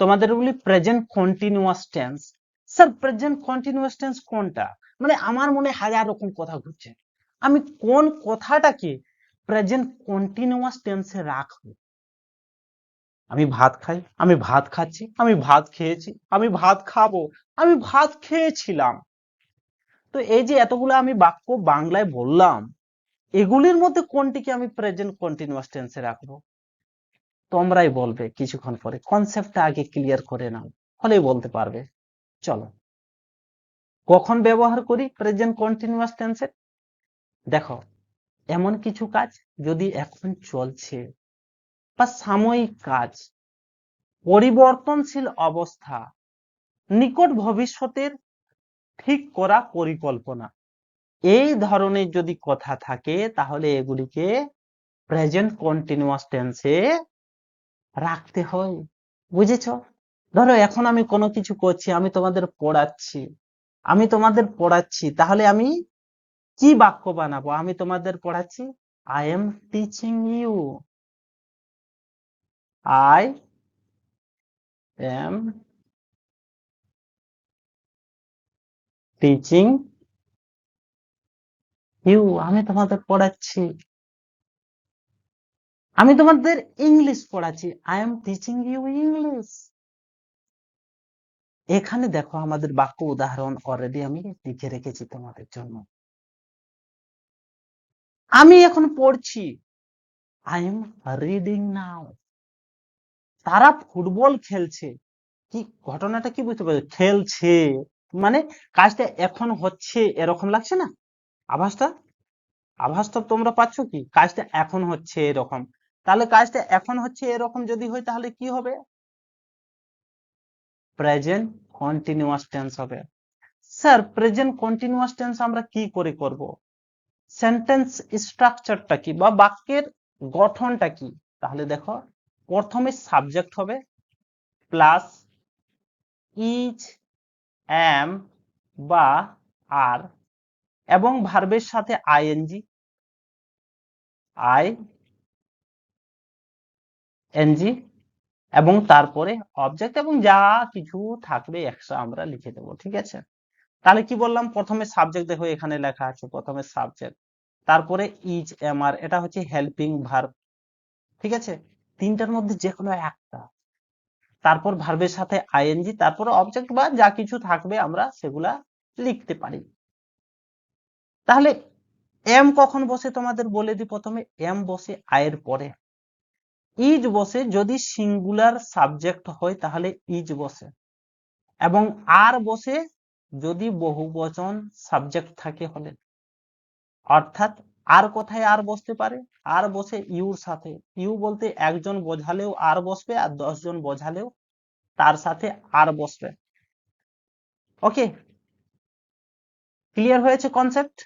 তোমাদের বলি present continuous tense. Sir present continuous tense কোনটা? মানে আমার মনে হাজার রকম কথা ঘুরছে, আমি কোন কথাটাকে প্রেজেন্ট কন্টিনিউয়াস টেন্সে রাখবো? আমি ভাত খাই, আমি ভাত খাচ্ছি, আমি ভাত খেয়েছি, আমি ভাত খাবো, আমি ভাত খেয়েছিলাম। তো এই যে এতগুলো আমি বাক্য বাংলায় বললাম, এগুলির মধ্যে কোনটিকে আমি প্রেজেন্ট কন্টিনিউয়াস টেন্সে রাখবো? তোমরাই বলবে কিছুক্ষণ পরে, কনসেপ্টটা আগে ক্লিয়ার করে নাও, হলেই বলতে পারবে। চলো, কখন ব্যবহার করি প্রেজেন্ট কন্টিনিউয়াস টেন্সে? দেখো, এমন কিছু কাজ যদি এখন চলছে, বা সাময়িক কাজ, পরিবর্তনশীল অবস্থা, নিকট ভবিষ্যতের ঠিক করা পরিকল্পনা, এই ধরনের যদি কথা থাকে তাহলে এগুলিকে প্রেজেন্ট কন্টিনিউয়াস টেন্সে রাখতে হয়। বুঝেছ? ধরো এখন আমি কোনো কিছু করছি, আমি তোমাদের পড়াচ্ছি, তাহলে আমি কি বাক্য বানাবো? আমি তোমাদের পড়াচ্ছি, I am teaching you, I am teaching you, আমি তোমাদের পড়াচ্ছি, আমি তোমাদের ইংলিশ পড়াচ্ছি, I am teaching you English. এখানে দেখো আমাদের বাক্য উদাহরণ অলরেডি আমি লিখে রেখেছি তোমাদের জন্য। আমি এখন পড়ছি, আই এম রিডিং নাও। তারা ফুটবল খেলছে, কি ঘটনাটা কি বুঝতে পারছো? খেলছে মানে কাজটা এখন হচ্ছে, এরকম লাগছে না? আভাসটা আভাসটা তোমরা পাচ্ছ কি? কাজটা এখন হচ্ছে এরকম। তাহলে কাজটা এখন হচ্ছে এরকম যদি হয় তাহলে কি হবে? প্রেজেন্ট কন্টিনিউয়াস টেন্স হবে। স্যার প্রেজেন্ট কন্টিনিউয়াস টেন্স আমরা কি করে করব? সেন্টেন্স স্ট্রাকচারটা কি বা বাক্যের গঠনটা কি? তাহলে দেখো, প্রথমে সাবজেক্ট হবে প্লাস ইজ, এম বা আর, এবং ভার্বের সাথে আইএনজি, আইএনজি, এবং তারপরে অবজেক্ট এবং যা কিছু থাকবে এক্সট্রা আমরা লিখে দেবো। ঠিক আছে? তাহলে কি বললাম? প্রথমে সাবজেক্ট, দেখো এখানে লেখা আছে প্রথমে সাবজেক্ট, তারপরে ইজ, এম আর, এটা হচ্ছে হেল্পিং ভার্ব। ঠিক আছে? তিনটার মধ্যে যে কোনো একটা, তারপর ভার্বের সাথে আইএনজি, তারপর অবজেক্ট বা যা কিছু থাকবে আমরা সেগুলা লিখতে পারি। তাহলে এম কখন বসে তোমাদের বলে দিই, প্রথমে এম বসে আয়ের পরে, ইজ বসে যদি সিঙ্গুলার সাবজেক্ট হয় তাহলে ইজ বসে, এবং আর বসে যদি বহুবচন সাবজেক্ট থাকে হলে। অর্থাৎ আর কোথায় আর বসতে পারে? আর বসে ইউর সাথে, ইউ বলতে একজন বোঝালেও আর বসবে, আর 10 জন বোঝালেও তার সাথে আর বসবে। ওকে, ক্লিয়ার হয়েছে কনসেপ্ট?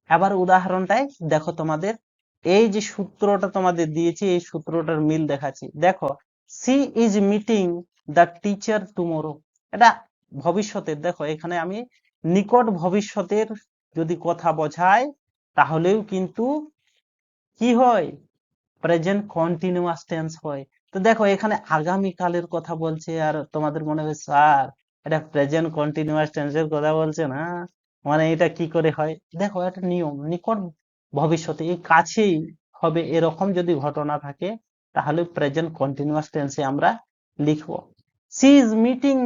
এবার উদাহরণটাই দেখো, তোমাদের এই যে সূত্রটা তোমাদের দিয়েছি, এই সূত্রটার মিল দেখাচ্ছি। দেখো, she is meeting the teacher tomorrow, এটা ভবিষ্যতের। দেখো এখানে আমি নিকট ভবিষ্যতের যদি কথা বোঝায় তাহলেও কিন্তু কি হয়? প্রেজেন্ট কন্টিনিউয়াস টেন্স হয়। তো দেখো এখানে আগামী কালের কথা বলছে, আর তোমাদের মনে হয় স্যার এটা প্রেজেন্ট কন্টিনিউয়াস টেন্সের কথা বলছে না, মানে এটা কি করে হয়? দেখো এটা নিয়ম, নিকট ভবিষ্যতে এই কাছেই হবে এরকম যদি ঘটনা থাকে তাহলে প্রেজেন্ট কন্টিনিউয়াস টেন্সে আমরা লিখবো। She is meeting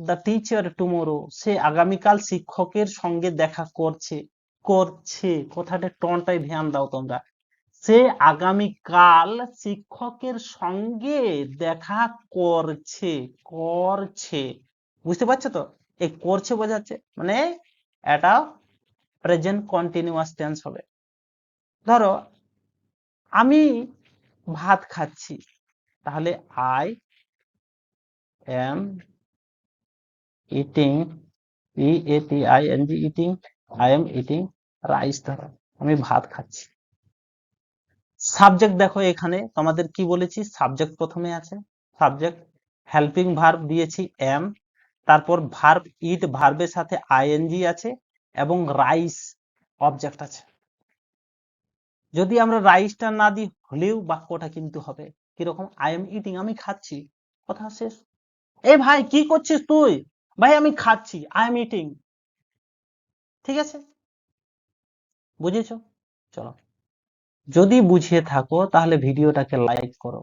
the teacher tomorrow, সে আগামীকাল শিক্ষকের সঙ্গে দেখা করছে। করছে কথাটা টনটাই ধ্যান দাও তোমরা, সে আগামীকাল শিক্ষকের সঙ্গে দেখা করছে। করছে, বুঝতে পারছো তো? এই করছে বোঝাচ্ছে মানে এটা প্রেজেন্ট কন্টিনিউয়াস টেন্স হবে। ধরো আমি ভাত খাচ্ছি, তাহলে I am eating, E A T I N G, eating, I am eating rice. ধরো আমি ভাত খাচ্ছি। সাবজেক্ট দেখো এখানে তোমাদের কি বলেছি, সাবজেক্ট প্রথমে আছে, সাবজেক্ট, হেল্পিং ভার্ব দিয়েছি এম, তারপর ভার্ব ইট, ভার্বের সাথে আইএনজি আছে, এবং রাইস অবজেক্ট আছে। যদি আমরা রাইসটা না দিই হলেও বাক্যটা কিন্তু হবে কিরকম? আই এম ইটিং, আমি খাচ্ছি, কথা শেষ। এই ভাই কি করছিস তুই? ভাই আমি খাচ্ছি, আই এম ইটিং। ঠিক আছে, বুঝেছো? চলো, যদি বুঝিয়ে থাকো তাহলে ভিডিওটাকে লাইক করো।